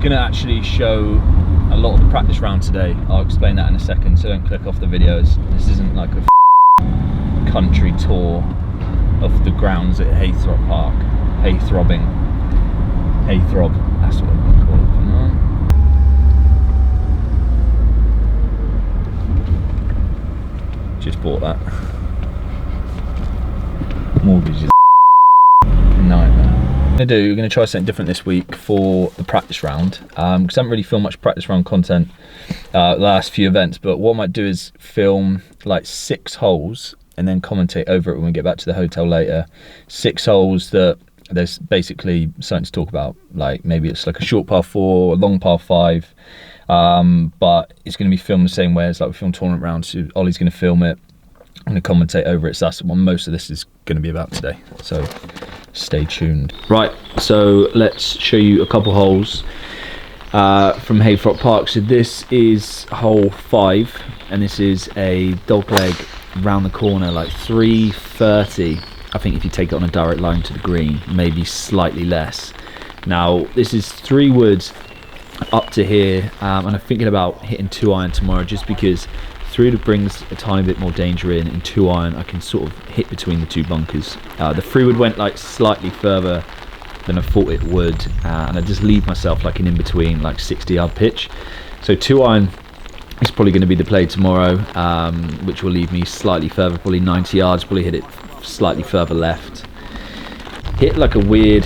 gonna actually show a lot of the practice round today. I'll explain that in a second, so don't click off the videos. This isn't like a country tour of the grounds at Heythrop Park. Heythrop, that's what I'm gonna call it for now. Just bought that. Mortgage is nightmare. We're gonna try something different this week for the practice round, because I haven't really filmed much practice round content the last few events, but what I might do is film like 6 holes and then commentate over it when we get back to the hotel later. 6 holes that there's basically something to talk about, like maybe it's like a short par 4, a long par 5, but it's going to be filmed the same way as like we film tournament rounds. So Ollie's going to film it, I'm going to commentate over it, so that's what most of this is going to be about today, so stay tuned. Right, so let's show you a couple holes from Heythrop Park. So this is hole 5, and this is a dog leg round the corner, like 330, I think, if you take it on a direct line to the green, maybe slightly less. Now this is 3 woods up to here, and I'm thinking about hitting 2-iron tomorrow, just because 3 wood brings a tiny bit more danger in, and 2-iron I can sort of hit between the 2 bunkers. The 3 wood went like slightly further than I thought it would, and I just leave myself like an in-between, like 60-yard pitch. So 2-iron is probably going to be the play tomorrow, which will leave me slightly further, probably 90 yards, probably hit it slightly further left. Hit like a weird,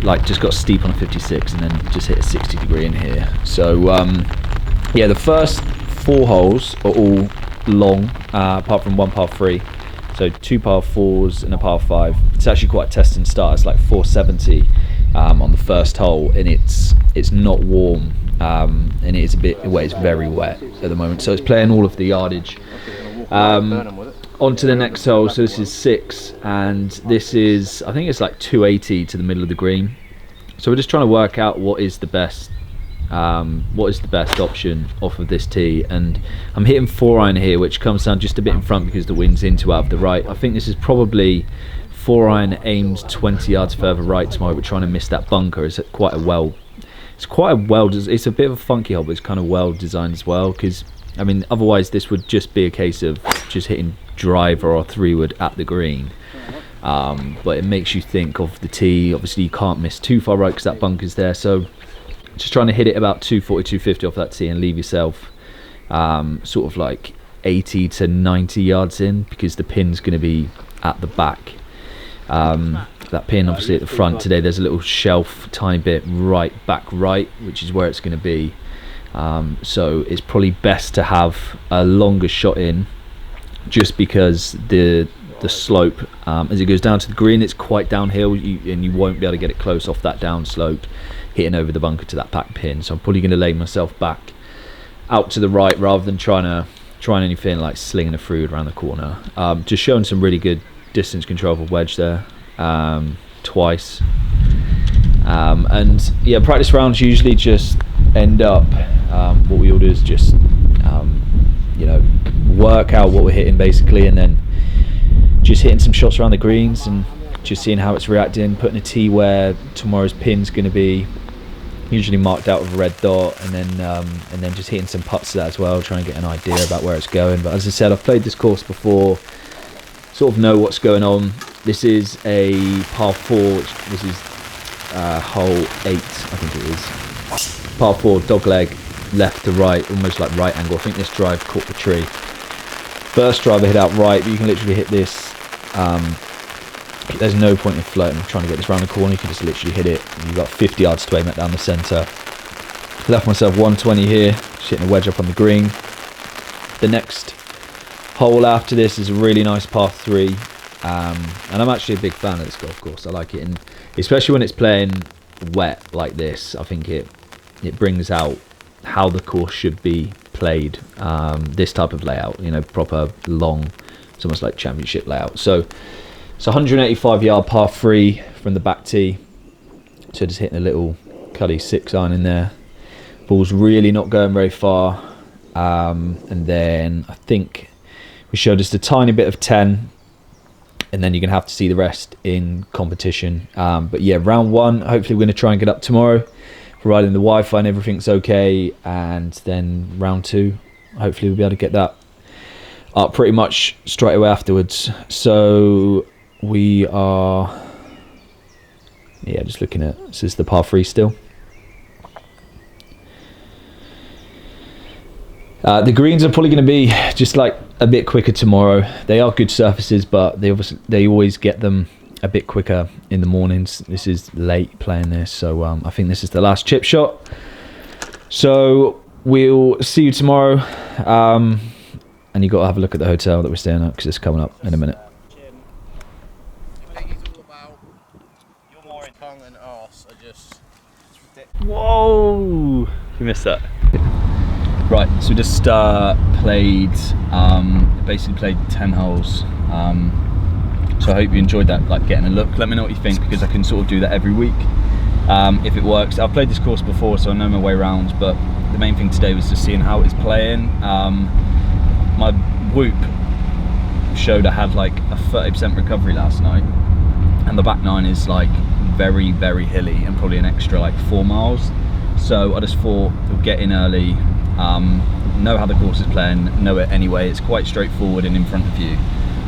like just got steep on a 56 and then just hit a 60-degree in here. So yeah, the first 4 holes are all long, apart from 1 par 3. So 2 par 4s and a par 5. It's actually quite a test and start. It's like 470 on the first hole, and it's not warm, and it is a bit wet. It's very wet at the moment, so it's playing all of the yardage. On to the next hole. So this is 6, and this is, I think it's like 280 to the middle of the green. So we're just trying to work out what is the best option off of this tee, and I'm hitting 4-iron here, which comes down just a bit in front because the wind's into out of the right. I think this is probably 4-iron aimed 20 yards further right tomorrow. We're trying to miss that bunker. It's quite a bit of a funky hole, but it's kind of well designed as well, because I mean otherwise this would just be a case of just hitting driver or 3 wood at the green, but it makes you think of the tee. Obviously you can't miss too far right because that bunker's there, so just trying to hit it about 240, 250 off that tee and leave yourself sort of like 80 to 90 yards in, because the pin's going to be at the back. That pin obviously at the front today, there's a little shelf tiny bit back right, which is where it's going to be. So it's probably best to have a longer shot in, just because the slope, as it goes down to the green, it's quite downhill, and you won't be able to get it close off that down slope, hitting over the bunker to that back pin. So I'm probably going to lay myself back out to the right rather than trying anything like slinging a 3 wood around the corner. Just showing some really good distance control of a wedge there, twice. And yeah, practice rounds usually just end up, what we all do is just you know, work out what we're hitting basically, and then just hitting some shots around the greens and just seeing how it's reacting, putting a tee where tomorrow's pin's going to be, usually marked out with a red dot, and then just hitting some putts to that as well, trying to get an idea about where it's going. But as I said, I've played this course before, sort of know what's going on. This is a par 4, this is hole 8, I think it is. Par 4, dog leg, left to right, almost like right angle. I think this drive caught the tree. First driver hit out right, but you can literally hit this. There's no point in floating, trying to get this around the corner. You can just literally hit it. You've got 50 yards to aim it down the centre. Left myself 120 here, just hitting a wedge up on the green. The next hole after this is a really nice par 3, and I'm actually a big fan of this golf course. I like it, and especially when it's playing wet like this, I think it brings out how the course should be played. This type of layout, you know, proper long, it's almost like championship layout. So it's 185 yard par 3 from the back tee. So just hitting a little cuddy 6-iron in there. Ball's really not going very far. And then I think we showed just a tiny bit of 10, and then you're gonna have to see the rest in competition. But yeah, round 1, hopefully we're gonna try and get up tomorrow. providing the Wi-Fi and everything's okay, and then round 2, hopefully we'll be able to get that up pretty much straight away afterwards. So we are, yeah, just looking at, this is the par 3 still. The greens are probably going to be just like a bit quicker tomorrow. They are good surfaces, but they always get them a bit quicker in the mornings. This is late playing this, so I think this is the last chip shot. So we'll see you tomorrow, and you got to have a look at the hotel that we're staying at because it's coming up in a minute. Whoa! You missed that. Right, so we just played, basically played 10 holes. So I hope you enjoyed that, like getting a look. Let me know what you think, because I can sort of do that every week if it works. I've played this course before, so I know my way around, but the main thing today was just seeing how it's playing. My whoop showed I had like a 30% recovery last night, and the back 9 is like very, very hilly and probably an extra like 4 miles. So I just thought we'll get in early, know how the course is playing, know it anyway. It's quite straightforward and in front of you,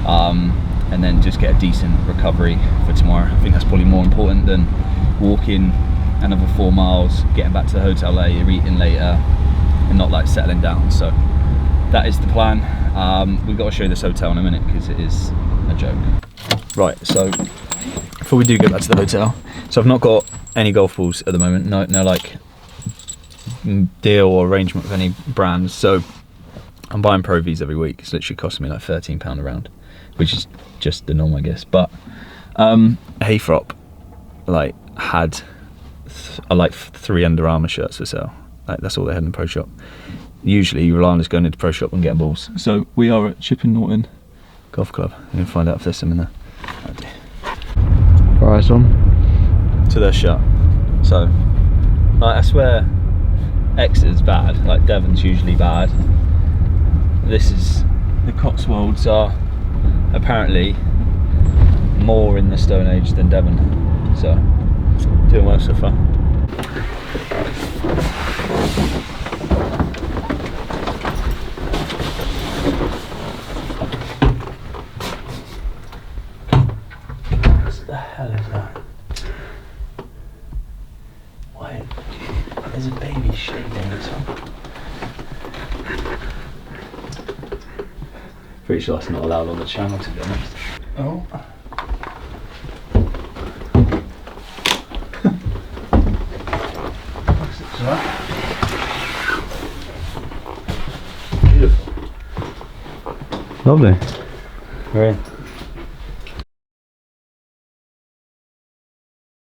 and then just get a decent recovery for tomorrow. I think that's probably more important than walking another 4 miles, getting back to the hotel later, eating later, and not like settling down. So that is the plan. We've got to show you this hotel in a minute because it is a joke. Right, so before we do go back to the hotel, so I've not got any golf balls at the moment, no like deal or arrangement with any brands, so I'm buying Pro Vs every week. It's literally costing me like £13 a round, which is just the norm, I guess. But Heythrop like had like 3 Under Armour shirts for sale. Like that's all they had in the pro shop. Usually you rely on just going into the pro shop and getting balls. So we are at Chipping Norton Golf Club. We're gonna find out if there's some in there. Right, on to their shot. So like, I swear Exeter's bad, like Devon's usually bad. This is, the Cotswolds are apparently more in the Stone Age than Devon, so doing well so far. What the hell is that? Why? There's a baby shit in this one. Pretty sure that's not allowed on the channel, to be honest. Oh. Beautiful. Lovely. We're in.